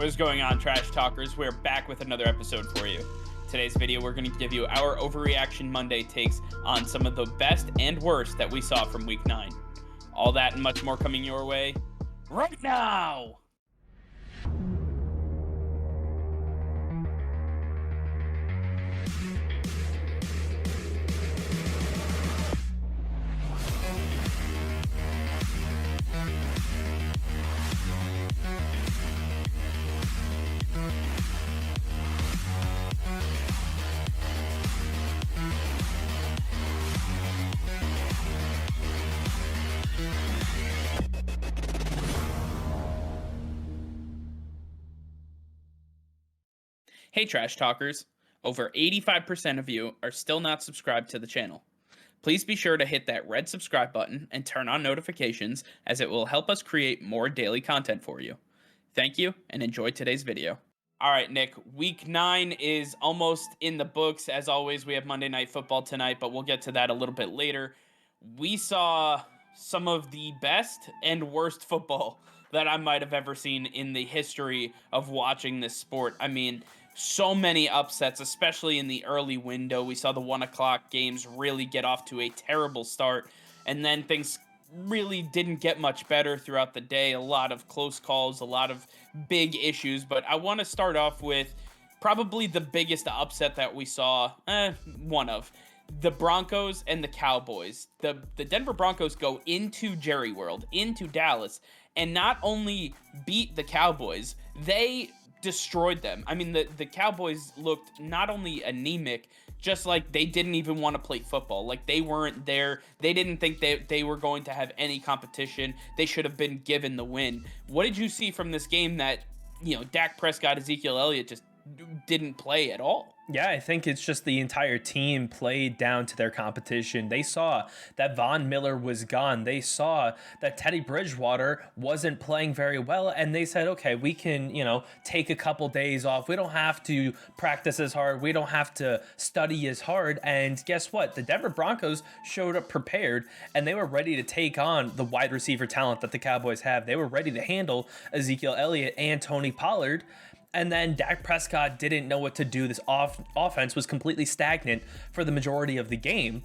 What is going on, Trash Talkers? We're back with another episode for you. Today's video, we're going to give you our Overreaction Monday takes on some of the best and worst that we saw from Week 9. All that and much more coming your way right now! Hey Trash Talkers, over 85% of you are still not subscribed to the channel. Please be sure to hit that red subscribe button and turn on notifications, as it will help us create more daily content for you. Thank you and enjoy today's video. Alright Nick, Week 9 is almost in the books. As always, we have Monday Night Football tonight, but we'll get to that a little bit later. We saw some of the best and worst football that I might have ever seen in the history of watching this sport. I mean, so many upsets, especially in the early window. We saw the 1 o'clock games really get off to a terrible start, and then things really didn't get much better throughout the day. A lot of close calls, a lot of big issues, but I want to start off with probably the biggest upset that we saw, one of the Broncos and the Cowboys. The Denver Broncos go into Jerry World, into Dallas, and not only beat the Cowboys, they destroyed them. I mean, the Cowboys looked not only anemic, just like they didn't even want to play football. Like, they weren't there. They didn't think they were going to have any competition. They should have been given the win. What did you see from this game that, Dak Prescott, Ezekiel Elliott just didn't play at all? Yeah, I think it's just the entire team played down to their competition. They saw that Von Miller was gone. They saw that Teddy Bridgewater wasn't playing very well, and they said, okay, we can, take a couple days off. We don't have to practice as hard. We don't have to study as hard. And guess what? The Denver Broncos showed up prepared, and they were ready to take on the wide receiver talent that the Cowboys have. They were ready to handle Ezekiel Elliott and Tony Pollard. And then Dak Prescott didn't know what to do. This offense was completely stagnant for the majority of the game.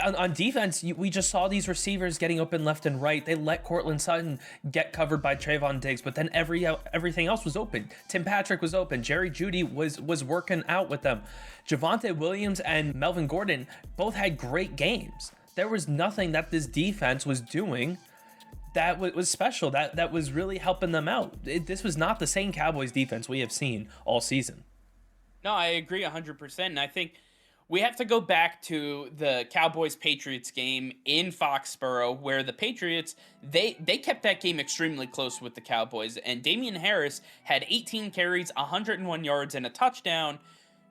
On defense, we just saw these receivers getting open left and right. They let Cortland Sutton get covered by Trayvon Diggs, but then everything else was open. Tim Patrick was open. Jerry Jeudy was working out with them. Javonte Williams and Melvin Gordon both had great games. There was nothing that this defense was doing that was special, that was really helping them out. This was not the same Cowboys defense we have seen all season. No, I agree 100%. And I think we have to go back to the Cowboys-Patriots game in Foxborough, where the Patriots, they kept that game extremely close with the Cowboys. And Damian Harris had 18 carries, 101 yards, and a touchdown.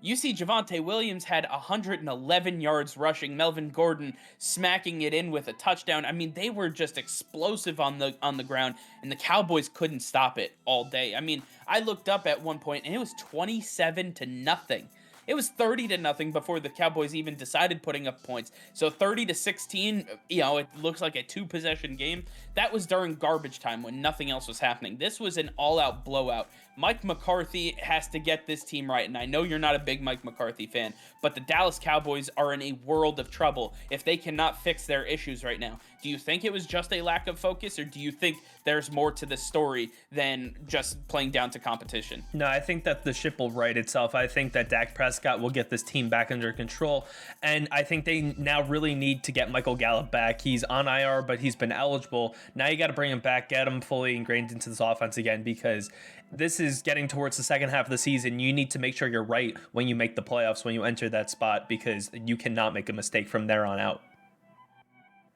You see Javonte Williams had 111 yards rushing, Melvin Gordon smacking it in with a touchdown. I mean, they were just explosive on the ground, and the Cowboys couldn't stop it all day. I mean, I looked up at one point, and it was 27-0. It was 30-0 before the Cowboys even decided putting up points. So 30-16, it looks like a 2-possession game. That was during garbage time when nothing else was happening. This was an all-out blowout. Mike McCarthy has to get this team right, and I know you're not a big Mike McCarthy fan, but the Dallas Cowboys are in a world of trouble if they cannot fix their issues right now. Do you think it was just a lack of focus, or do you think there's more to this story than just playing down to competition? No, I think that the ship will right itself. I think that Dak Prescott will get this team back under control, and I think they now really need to get Michael Gallup back. He's on IR, but he's been eligible. Now you got to bring him back, get him fully ingrained into this offense again, because this is getting towards the second half of the season. You need to make sure you're right when you make the playoffs, when you enter that spot, because you cannot make a mistake from there on out.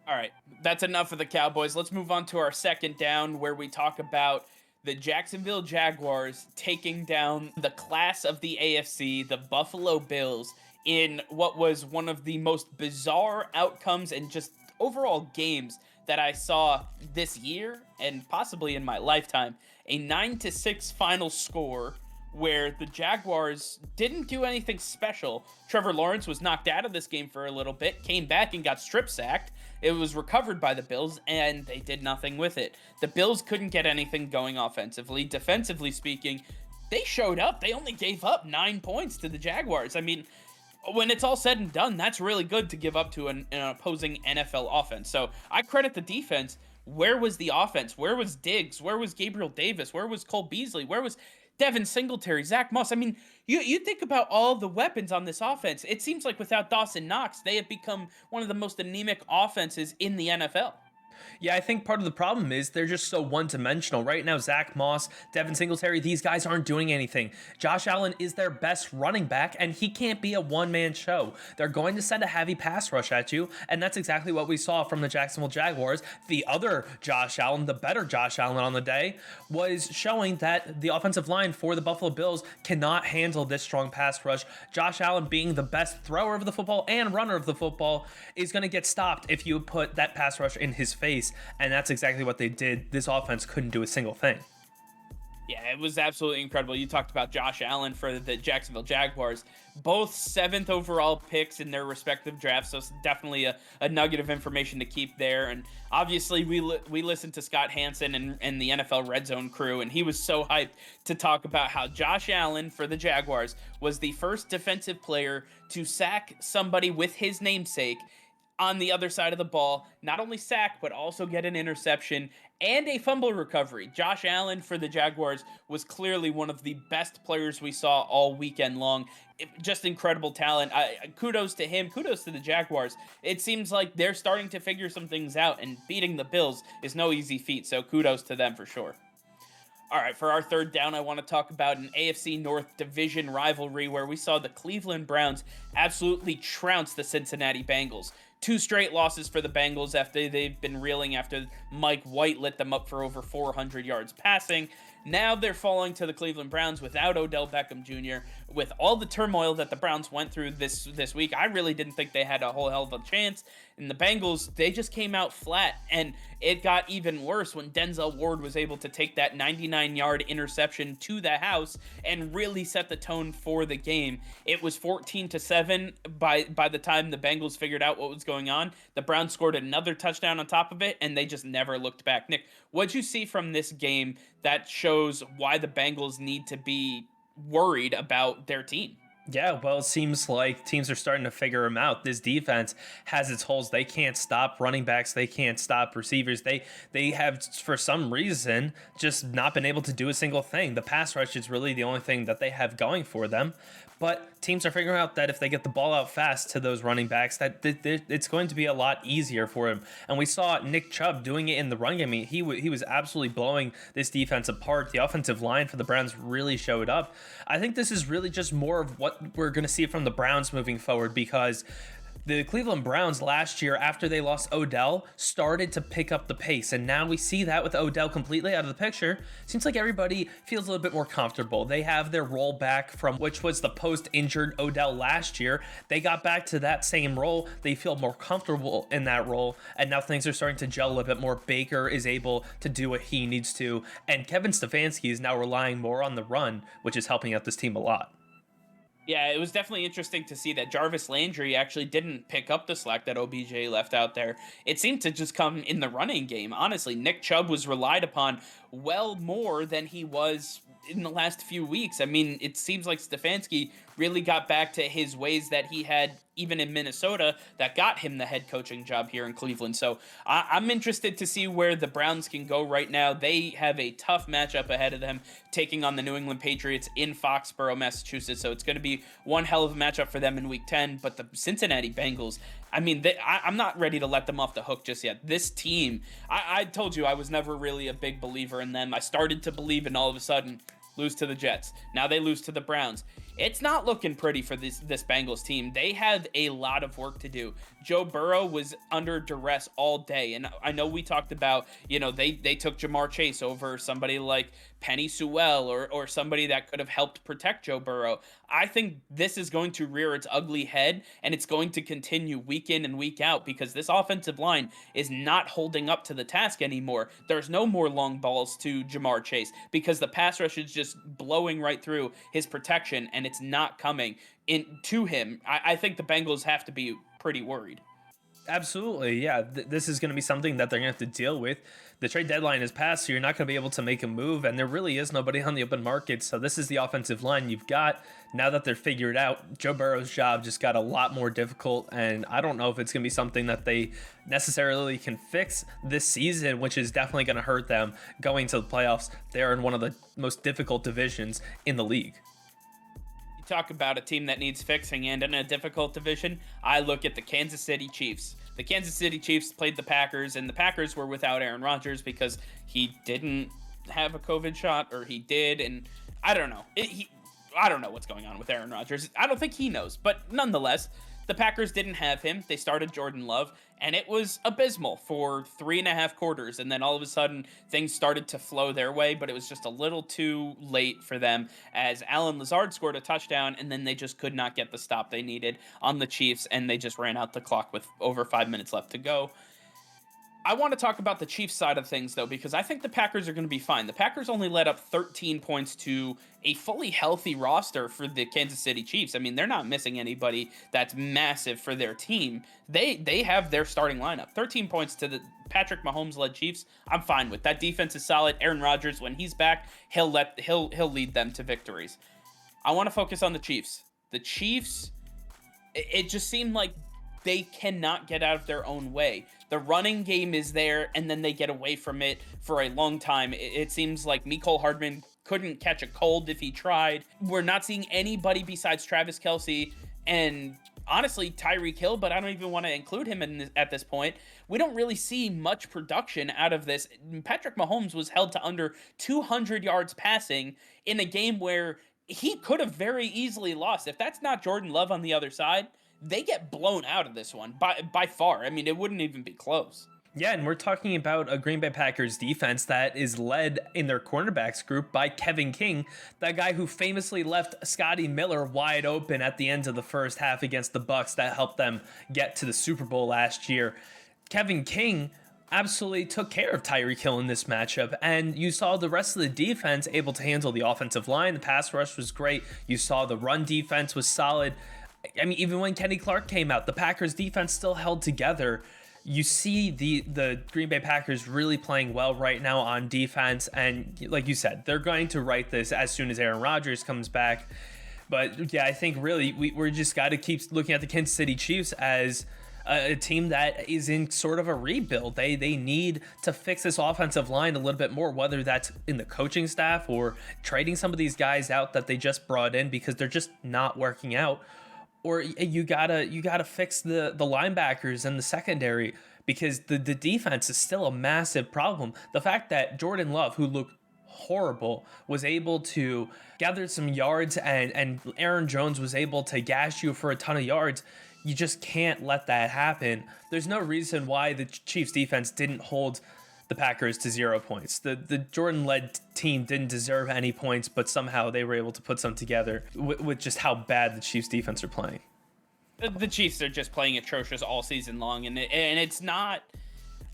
All right, that's enough of the Cowboys. Let's move on to our second down, where we talk about the Jacksonville Jaguars taking down the class of the AFC, the Buffalo Bills, in what was one of the most bizarre outcomes and just overall games that I saw this year and possibly in my lifetime. A 9-6 final score where the Jaguars didn't do anything special. Trevor Lawrence was knocked out of this game for a little bit, came back and got strip sacked. It was recovered by the Bills, and they did nothing with it. The Bills couldn't get anything going offensively. Defensively speaking, they showed up. They only gave up 9 points to the Jaguars. I mean, when it's all said and done, that's really good to give up to an opposing NFL offense. So I credit the defense. Where was the offense? Where was Diggs? Where was Gabriel Davis? Where was Cole Beasley? Where was Devin Singletary, Zach Moss? I mean, you think about all the weapons on this offense. It seems like without Dawson Knox, they have become one of the most anemic offenses in the NFL. Yeah, I think part of the problem is they're just so one-dimensional. Right now, Zach Moss, Devin Singletary, these guys aren't doing anything. Josh Allen is their best running back, and he can't be a one-man show. They're going to send a heavy pass rush at you, and that's exactly what we saw from the Jacksonville Jaguars. The other Josh Allen, the better Josh Allen on the day, was showing that the offensive line for the Buffalo Bills cannot handle this strong pass rush. Josh Allen, being the best thrower of the football and runner of the football, is going to get stopped if you put that pass rush in his face, and that's exactly what they did. This offense couldn't do a single thing. Yeah, it was absolutely incredible. You talked about Josh Allen for the Jacksonville Jaguars. Both 7th overall picks in their respective drafts, so it's definitely a nugget of information to keep there. And obviously, we listened to Scott Hansen and the NFL Red Zone crew, and he was so hyped to talk about how Josh Allen for the Jaguars was the first defensive player to sack somebody with his namesake on the other side of the ball, not only sack, but also get an interception and a fumble recovery. Josh Allen for the Jaguars was clearly one of the best players we saw all weekend long. Just incredible talent. Kudos to him. Kudos to the Jaguars. It seems like they're starting to figure some things out, and beating the Bills is no easy feat, so kudos to them for sure. All right, for our third down, I want to talk about an AFC North division rivalry where we saw the Cleveland Browns absolutely trounce the Cincinnati Bengals. 2 straight losses for the Bengals after they've been reeling after Mike White lit them up for over 400 yards passing. Now they're falling to the Cleveland Browns without Odell Beckham Jr. With all the turmoil that the Browns went through this week, I really didn't think they had a whole hell of a chance. And the Bengals, they just came out flat, and it got even worse when Denzel Ward was able to take that 99-yard interception to the house and really set the tone for the game. It was 14-7 by the time the Bengals figured out what was going on. The Browns scored another touchdown on top of it, and they just never looked back. Nick, what'd you see from this game that shows why the Bengals need to be worried about their team? Yeah, well, it seems like teams are starting to figure them out. This defense has its holes. They can't stop running backs. They can't stop receivers. They have, for some reason, just not been able to do a single thing. The pass rush is really the only thing that they have going for them. But teams are figuring out that if they get the ball out fast to those running backs, that it's going to be a lot easier for him. And we saw Nick Chubb doing it in the run game. He was absolutely blowing this defense apart. The offensive line for the Browns really showed up. I think this is really just more of what we're going to see from the Browns moving forward, because the Cleveland Browns last year, after they lost Odell, started to pick up the pace. And now we see that with Odell completely out of the picture. Seems like everybody feels a little bit more comfortable. They have their role back from which was the post-injured Odell last year. They got back to that same role. They feel more comfortable in that role. And now things are starting to gel a little bit more. Baker is able to do what he needs to. And Kevin Stefanski is now relying more on the run, which is helping out this team a lot. Yeah, it was definitely interesting to see that Jarvis Landry actually didn't pick up the slack that OBJ left out there. It seemed to just come in the running game. Honestly, Nick Chubb was relied upon well more than he was in the last few weeks. I mean, it seems like Stefanski really got back to his ways that he had even in Minnesota that got him the head coaching job here in Cleveland. So I'm interested to see where the Browns can go right now. They have a tough matchup ahead of them, taking on the New England Patriots in Foxborough, Massachusetts. So it's going to be one hell of a matchup for them in Week 10. But the Cincinnati Bengals, I mean, I'm not ready to let them off the hook just yet. This team, I told you I was never really a big believer in them. I started to believe, and all of a sudden, lose to the Jets. Now they lose to the Browns. It's not looking pretty for this Bengals team. They have a lot of work to do. Joe Burrow was under duress all day, and I know we talked about, they took Jamar Chase over somebody like Penny Sewell or somebody that could have helped protect Joe Burrow. I think this is going to rear its ugly head, and it's going to continue week in and week out because this offensive line is not holding up to the task anymore. There's no more long balls to Jamar Chase because the pass rush is just blowing right through his protection, and it's not coming in to him. I think the Bengals have to be pretty worried. Absolutely, yeah. This is going to be something that they're going to have to deal with. The trade deadline is passed, so you're not going to be able to make a move, and there really is nobody on the open market. So this is the offensive line you've got. Now that they're figured out, Joe Burrow's job just got a lot more difficult, and I don't know if it's going to be something that they necessarily can fix this season, which is definitely going to hurt them going to the playoffs. They're in one of the most difficult divisions in the league. You talk about a team that needs fixing and in a difficult division, I look at the Kansas City Chiefs. The Kansas City Chiefs played the Packers, and the Packers were without Aaron Rodgers because he didn't have a COVID shot, or he did, and I don't know. I don't know what's going on with Aaron Rodgers. I don't think he knows, but nonetheless, the Packers didn't have him. They started Jordan Love, and it was abysmal for 3.5 quarters. And then all of a sudden, things started to flow their way, but it was just a little too late for them as Alan Lazard scored a touchdown, and then they just could not get the stop they needed on the Chiefs, and they just ran out the clock with over 5 minutes left to go. I want to talk about the Chiefs side of things, though, because I think the Packers are going to be fine. The Packers only let up 13 points to a fully healthy roster for the Kansas City Chiefs. I mean, they're not missing anybody that's massive for their team. They have their starting lineup. 13 points to the Patrick Mahomes-led Chiefs, I'm fine with. That defense is solid. Aaron Rodgers, when he's back, he'll lead them to victories. I want to focus on the Chiefs. The Chiefs, it just seemed like they cannot get out of their own way. The running game is there, and then they get away from it for a long time. It seems like Mecole Hardman couldn't catch a cold if he tried. We're not seeing anybody besides Travis Kelce and honestly Tyreek Hill, but I don't even want to include him at this point. We don't really see much production out of this. Patrick Mahomes was held to under 200 yards passing in a game where he could have very easily lost. If that's not Jordan Love on the other side, they get blown out of this one by far. I mean, it wouldn't even be close. Yeah, and we're talking about a Green Bay Packers defense that is led in their cornerbacks group by Kevin King, that guy who famously left Scotty Miller wide open at the end of the first half against the Bucs that helped them get to the Super Bowl last year. Kevin King absolutely took care of Tyreek Hill in this matchup, and you saw the rest of the defense able to handle the offensive line. The pass rush was great. You saw the run defense was solid. I mean, even when Kenny Clark came out, the Packers defense still held together. You see the Green Bay Packers really playing well right now on defense, and like you said, they're going to right this as soon as Aaron Rodgers comes back. But yeah, I think really we're just got to keep looking at the Kansas City Chiefs as a team that is in sort of a rebuild. They need to fix this offensive line a little bit more, whether that's in the coaching staff or trading some of these guys out that they just brought in because they're just not working out. Or you gotta fix the linebackers and the secondary because the defense is still a massive problem. The fact that Jordan Love, who looked horrible, was able to gather some yards and Aaron Jones was able to gash you for a ton of yards, you just can't let that happen. There's no reason why the Chiefs defense didn't hold the Packers to 0 points. The Jordan-led team didn't deserve any points, but somehow they were able to put some together with just how bad the Chiefs defense are playing. The Chiefs are just playing atrocious all season long, and it's not.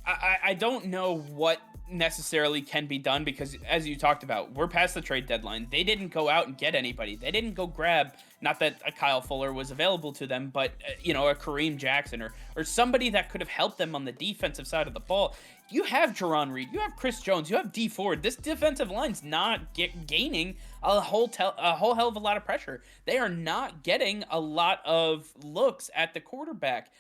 I don't know what necessarily can be done because, as you talked about, we're past the trade deadline. They didn't go out and get anybody. They didn't go grab, not that a Kyle Fuller was available to them, but a Kareem Jackson or somebody that could have helped them on the defensive side of the ball. You have Jerron Reed, you have Chris Jones, you have Dee Ford. This defensive line's not gaining a whole hell of a lot of pressure. They are not getting a lot of looks at the quarterback.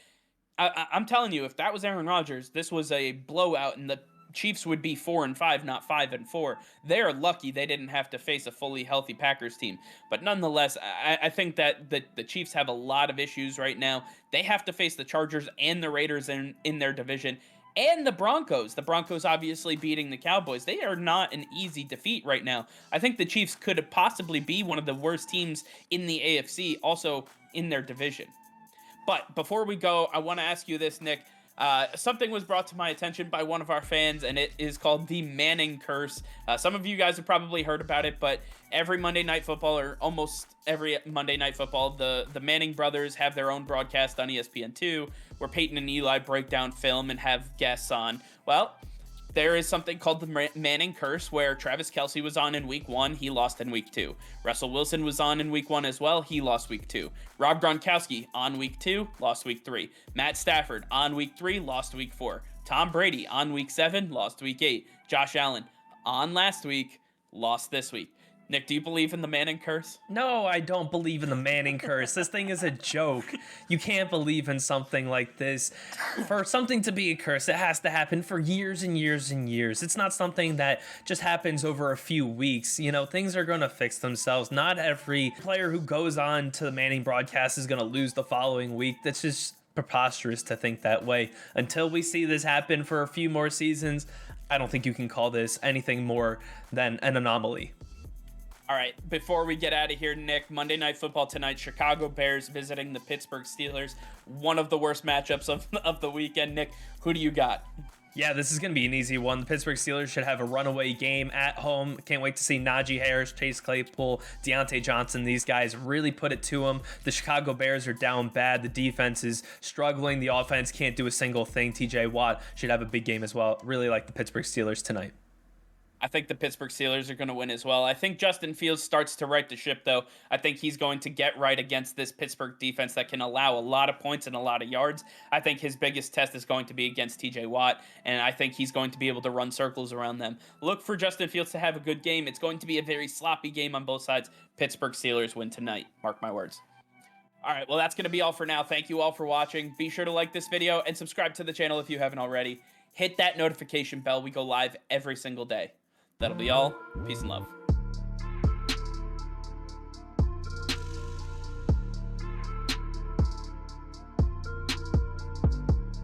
I'm telling you, if that was Aaron Rodgers, this was a blowout, and the Chiefs would be 4-5, not 5-4. They're lucky they didn't have to face a fully healthy Packers team. But nonetheless, I think that the Chiefs have a lot of issues right now. They have to face the Chargers and the Raiders in their division, and the Broncos. The Broncos obviously beating the Cowboys. They are not an easy defeat right now. I think the Chiefs could possibly be one of the worst teams in the AFC, also in their division. But before we go, I want to ask you this, Nick. Something was brought to my attention by one of our fans, and it is called the Manning curse. Some of you guys have probably heard about it, but every Monday Night Football, or almost every Monday Night Football, the Manning brothers have their own broadcast on ESPN2, where Peyton and Eli break down film and have guests on. Well, There is something called the Manning curse, where Travis Kelce was on in week 1, he lost in week 2. Russell Wilson was on in week 1 as well, he lost week 2. Rob Gronkowski on week 2, lost week 3. Matt Stafford on week 3, lost week 4. Tom Brady on week 7, lost week 8. Josh Allen on last week, lost this week. Nick, do you believe in the Manning curse? No, I don't believe in the Manning curse. This thing is a joke. You can't believe in something like this. For something to be a curse, it has to happen for years and years and years. It's not something that just happens over a few weeks. You know, things are going to fix themselves. Not every player who goes on to the Manning broadcast is going to lose the following week. That's just preposterous to think that way. Until we see this happen for a few more seasons, I don't think you can call this anything more than an anomaly. All right, before we get out of here, Nick, Monday Night Football tonight, Chicago Bears visiting the Pittsburgh Steelers. One of the worst matchups of the weekend. Nick, who do you got? Yeah, this is going to be an easy one. The Pittsburgh Steelers should have a runaway game at home. Can't wait to see Najee Harris, Chase Claypool, Deontay Johnson. These guys really put it to them. The Chicago Bears are down bad. The defense is struggling. The offense can't do a single thing. TJ Watt should have a big game as well. Really like the Pittsburgh Steelers tonight. I think the Pittsburgh Steelers are going to win as well. I think Justin Fields starts to right the ship, though. I think he's going to get right against this Pittsburgh defense that can allow a lot of points and a lot of yards. I think his biggest test is going to be against TJ Watt, and I think he's going to be able to run circles around them. Look for Justin Fields to have a good game. It's going to be a very sloppy game on both sides. Pittsburgh Steelers win tonight. Mark my words. All right, well, that's going to be all for now. Thank you all for watching. Be sure to like this video and subscribe to the channel if you haven't already. Hit that notification bell. We go live every single day. That'll be all. Peace and love.